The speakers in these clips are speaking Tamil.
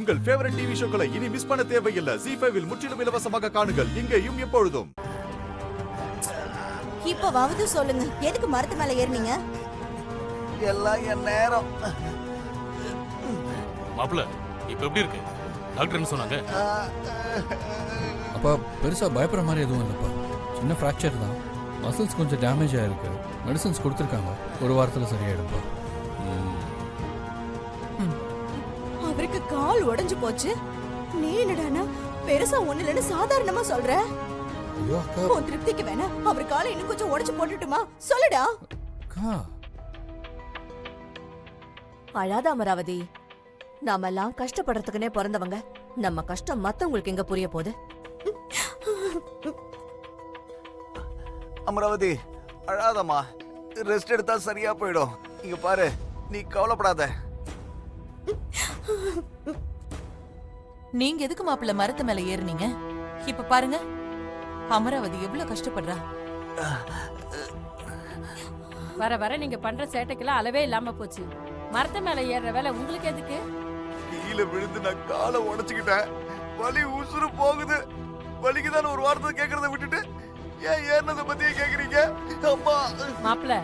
உங்கள் ஃபேவரட் டிவி ஷோக்களை இனி மிஸ் பண்ண தேவையில்லை. ZEE5 இல் முற்றிலும் இலவசமாக காணுங்கள். இங்கேயும் எப்பொழுதும். இப்பவாவது சொல்லுங்க, எதுக்கு மரத்து மேல ஏறினீங்க? எல்லாம் என் நேரம். மாப்பிள்ள இப்ப எப்படி இருக்கு? டாக்டர் என்ன சொன்னாங்க? அப்பா பெருசா பயப்படுற மாதிரி எதுவும் இல்லைப்பா. சின்ன ஃப்ராக்சர் தான். மசில்ஸ் கொஞ்சம் டேமேஜ் ஆயிருக்கு. மெடிசன்ஸ் கொடுத்துருக்காங்க. ஒரு வாரத்தில் சரியாயிடும்பா. அவருக்கு கால் உடைஞ்சு போச்சு. நீ என்னடானா பெருசா ஒண்ணு இல்லைன்னு சாதாரணமா சொல்ற? ஐயோ அக்கா. உன் திருப்திக்கு வேணா அவர் காலை இன்னும் கொஞ்சம் உடைச்சு போட்டுட்டுமா? சொல்லுடா. அக்கா அழாத அமராவதி. நாமெல்லாம் கஷ்டப்படுறதுக்குனே பிறந்தவங்க. நம்ம கஷ்டம் மத்தவங்களுக்கு எங்க புரிய போகுது? அமராவதி அழாதம்மா, ரெஸ்ட் எடுத்தா சரியா போயிடும். இங்க பாரு, நீ கவலைப்படாத. நீங்க எதுக்கு மாப்பிள்ள மரத்து மேல ஏறுனீங்க? இப்ப பாருங்க அமராவதி எவ்வளவு கஷ்டப்படுறா. வர வர நீங்க பண்ற சேட்டைக்கெல்லாம் அளவே இல்லாம போச்சு. மரத்து மேல ஏறுற வேலை உங்களுக்கு எதுக்கு? கீழே விழுந்து நான் காலை உடைச்சுக்கிட்டேன். வலி உசுறு போகுது. வலிக்குதான் ஒரு வார்த்தை கேட்கறத விட்டுட்டு ஏன் ஏறினதை பத்தியே கேக்குறீங்க? அம்மா மாப்பிள்ள,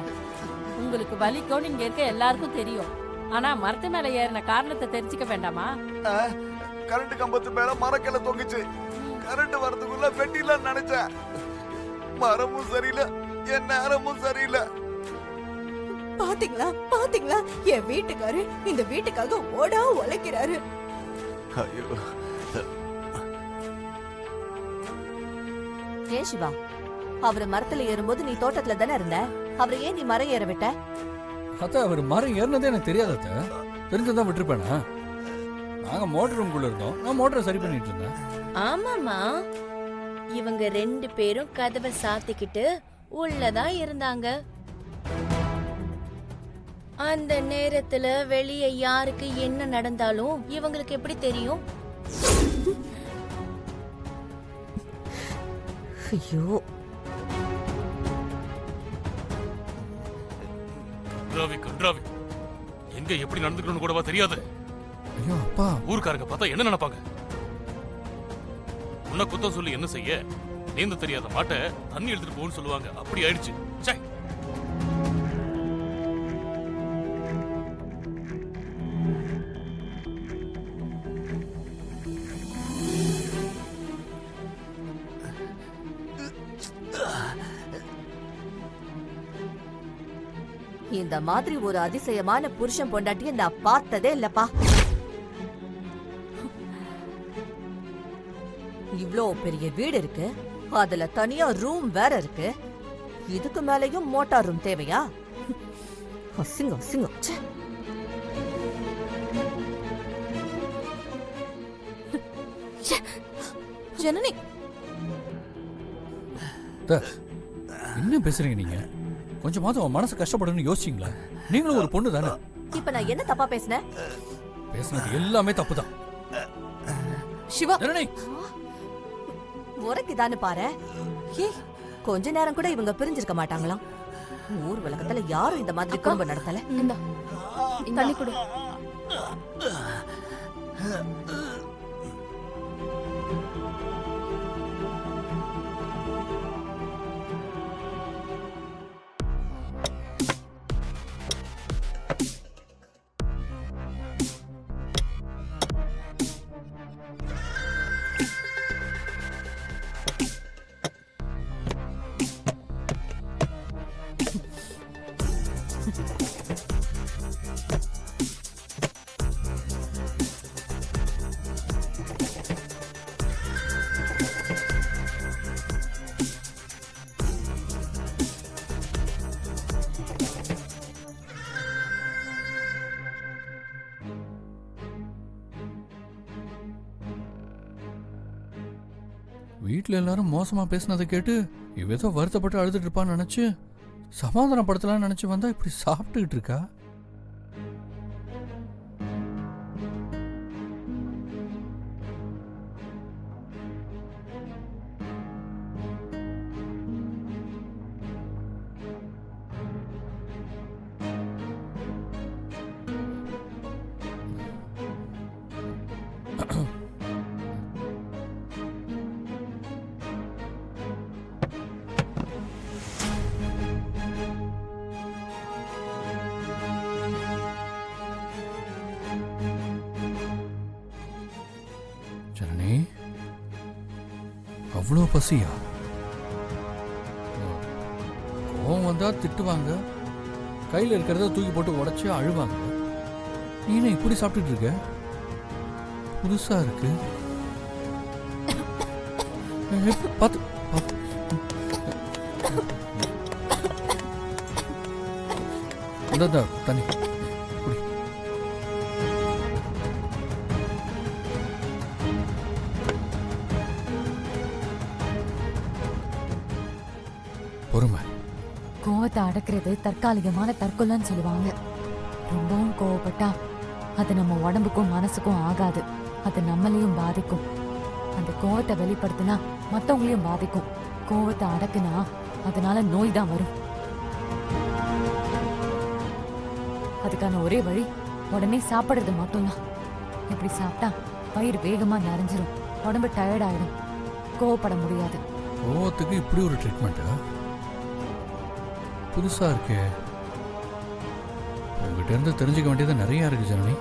உங்களுக்கு வலிக்கும் நீங்க இருக்க எல்லாருக்கும் தெரியும். ஆனா மரத்து மேல ஏறின காரணத்தை தெரிஞ்சுக்க வேண்டாமா? கரண்ட் கம்பத்து மேல மரக்கல தொங்குச்சு. கரண்ட் வரதுக்குள்ள வெட்டிலாம் நினைச்சேன். மரமும் சரியில்லை, என் நேரமும் சரியில்லை. பாத்தீங்களா பாத்தீங்களா, என் வீட்டுக்காரு இந்த வீட்டுக்காக ஓடா உழைக்கிறாரு. ஐயோ ஏன் சிவா, அவரு மரத்துல ஏறும்போது நீ தோட்டத்துல தானே இருந்த? அவரை ஏன் நீ மரம் ஏற விட்ட? அத்தா அவர் மரம் ஏறினதே எனக்கு தெரியாது அத்தை. தெரிஞ்சுதான் விட்டுருப்பேனா? நாங்க மோட்டர் ரூம்குள்ள இருந்தோம். நான் மோட்டரை சரி பண்ணிட்டு இருந்தேன். ஆமாமா, இவங்க 2 பேரும் கதவை சாத்திக்கிட்டு உள்ளதான் இருந்தாங்க. அந்த நேரத்துல வெளியே யாருக்கு என்ன நடந்தாலும் இவங்களுக்கு எப்படி தெரியும்? ஐயோ, எங்க எப்படி நடந்துக்கணும்னு கூடவா தெரியாது? ஐயோ அப்பா, ஊருக்காரங்க பார்த்தா என்ன நினைப்பாங்க? உன்ன குத்தம் சொல்லி என்ன செய்ய? நீந்த தெரியாத மாட்டை தண்ணி எடுத்துட்டு போன்னு சொல்லுவாங்க. அப்படி ஆயிடுச்சு. சே, இந்த மாதிரி ஒரு அதிசயமான புருஷன் பொண்டாட்டிய நான் பார்த்ததே இல்லப்பா. இவ்ளோ பெரிய வீடு இருக்கு, அதுல தனியா ரூம் வேற இருக்கு. இதுக்கு மேலயும் மோட்டார் ரூம் தேவையா? அசிங்கம் அசிங்கம். ச்சே. ஜனனி, என்ன பேசுறீங்க நீங்க? கொஞ்சமாவது உன் மனசு கஷ்டப்படணும்னு யோசிச்சீங்களா? நீங்களும் ஒரு பொண்ணு தானே. இப்ப நான் என்ன தப்பா பேசினேன்? பேசுனது எல்லாமே தப்புதான். சிவா, முறைக்குதான்னு பாரு. கொஞ்ச நேரம் கூட இவங்க பிரிஞ்சிருக்க மாட்டாங்களாம். ஊர் உலகத்துல யாரும் இந்த மாதிரி குடும்பம் நடத்தல. தண்ணி கொடு. வீட்டுல எல்லாரும் மோசமா பேசினதை கேட்டு இவ ஏதோ வருத்தப்பட்டு அழுதுட்டு இருப்பான்னு நினைச்சு சமாதானப்படுத்தலாம்னு நினைச்சு வந்தா இப்படி சாப்பிட்டுக்கிட்டு இருக்கா. ஜனனி, அவ்வளோ பசியா? கோவம் வந்தா திட்டுவாங்க, கையில் இருக்கிறத தூக்கி போட்டு உடைச்சு அழுவாங்க. நீ என்ன இப்படி சாப்பிட்டுட்டு இருக்க? புதுசா இருக்கு. பார்த்து பார்த்து. இந்தா தண்ணி குடி. பொறுமை. கோவத்தை அடக்கிறது தற்காலிகமான தற்கொலைன்னு சொல்லுவாங்க. ரொம்பவும் கோவப்பட்டா அது நம்ம உடம்புக்கும் மனசுக்கும் ஆகாது. அது நம்மளையும் பாதிக்கும். அந்த கோவத்தை வெளிப்படுத்தினா மத்தவங்களையும் பாதிக்கும். கோவத்தை அடக்குனா அதனால நோய் தான் வரும். அதுக்கான ஒரே வழி உடனே சாப்பிடுறது மட்டும்தான். இப்படி சாப்பிட்டா வயிறு வேகமா நிறைஞ்சிரும், உடம்பு டயர்ட் ஆயிடும், கோவப்பட முடியாது. கோவத்துக்கு இப்படி ஒரு ட்ரீட்மெண்ட்டா? புதுசா இருக்கே. உங்ககிட்ட இருந்து தெரிஞ்சுக்க வேண்டியது நிறைய இருக்கு ஜனனி.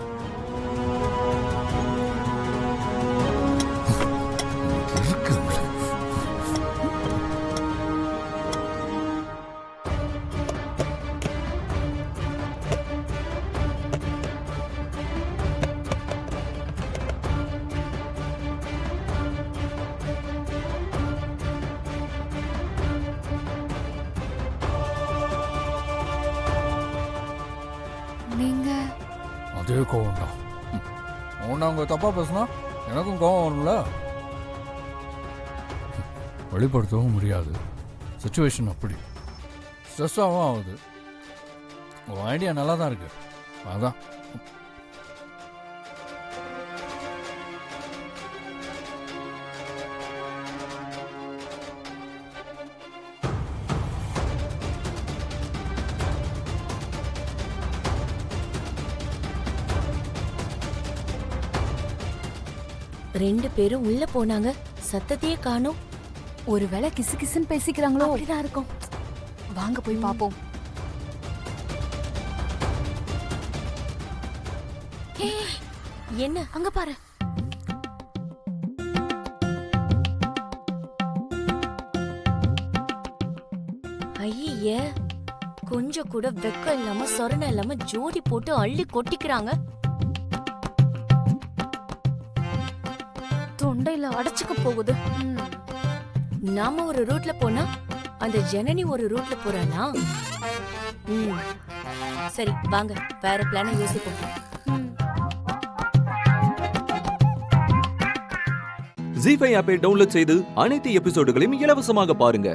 நீங்க அதே கோவம் தான். அவங்க தப்பா பேசினா எனக்கும் கோவம் வரும்ல. வெளிப்படுத்தவும் முடியாது. சுச்சுவேஷன் அப்படி ஸ்ட்ரெஸ்ஸாகவும் ஆகுது. உன் ஐடியா நல்லா தான் இருக்கு. அதான் ரெண்டு பேரும் உள்ள போனாங்க, சத்தத்தையே காணோம். ஒருவேளை கிசு கிசுன்னு பேசிக்கிறாங்களோ? அப்படிதான் இருக்கும். வாங்க போய் பாப்போம். என்ன அங்க பாரு. ஐய, கொஞ்சம் கூட வெக்கம் இல்லாம சொரணை இல்லாம ஜோடி போட்டு அள்ளி கொட்டிக்கிறாங்க. தொண்டையில அடைச்சுக்க போகுது. நாம ஒரு ரூட்ல போனா அந்த ஜனனி ஒரு ரூட்ல போறானா? சரி வாங்க, வேற பிளான யோசிப்போம். ஜீ5 ஆப்பை டவுன்லோட் செய்து அனைத்து எபிசோடுகளையும் இலவசமாக பாருங்க.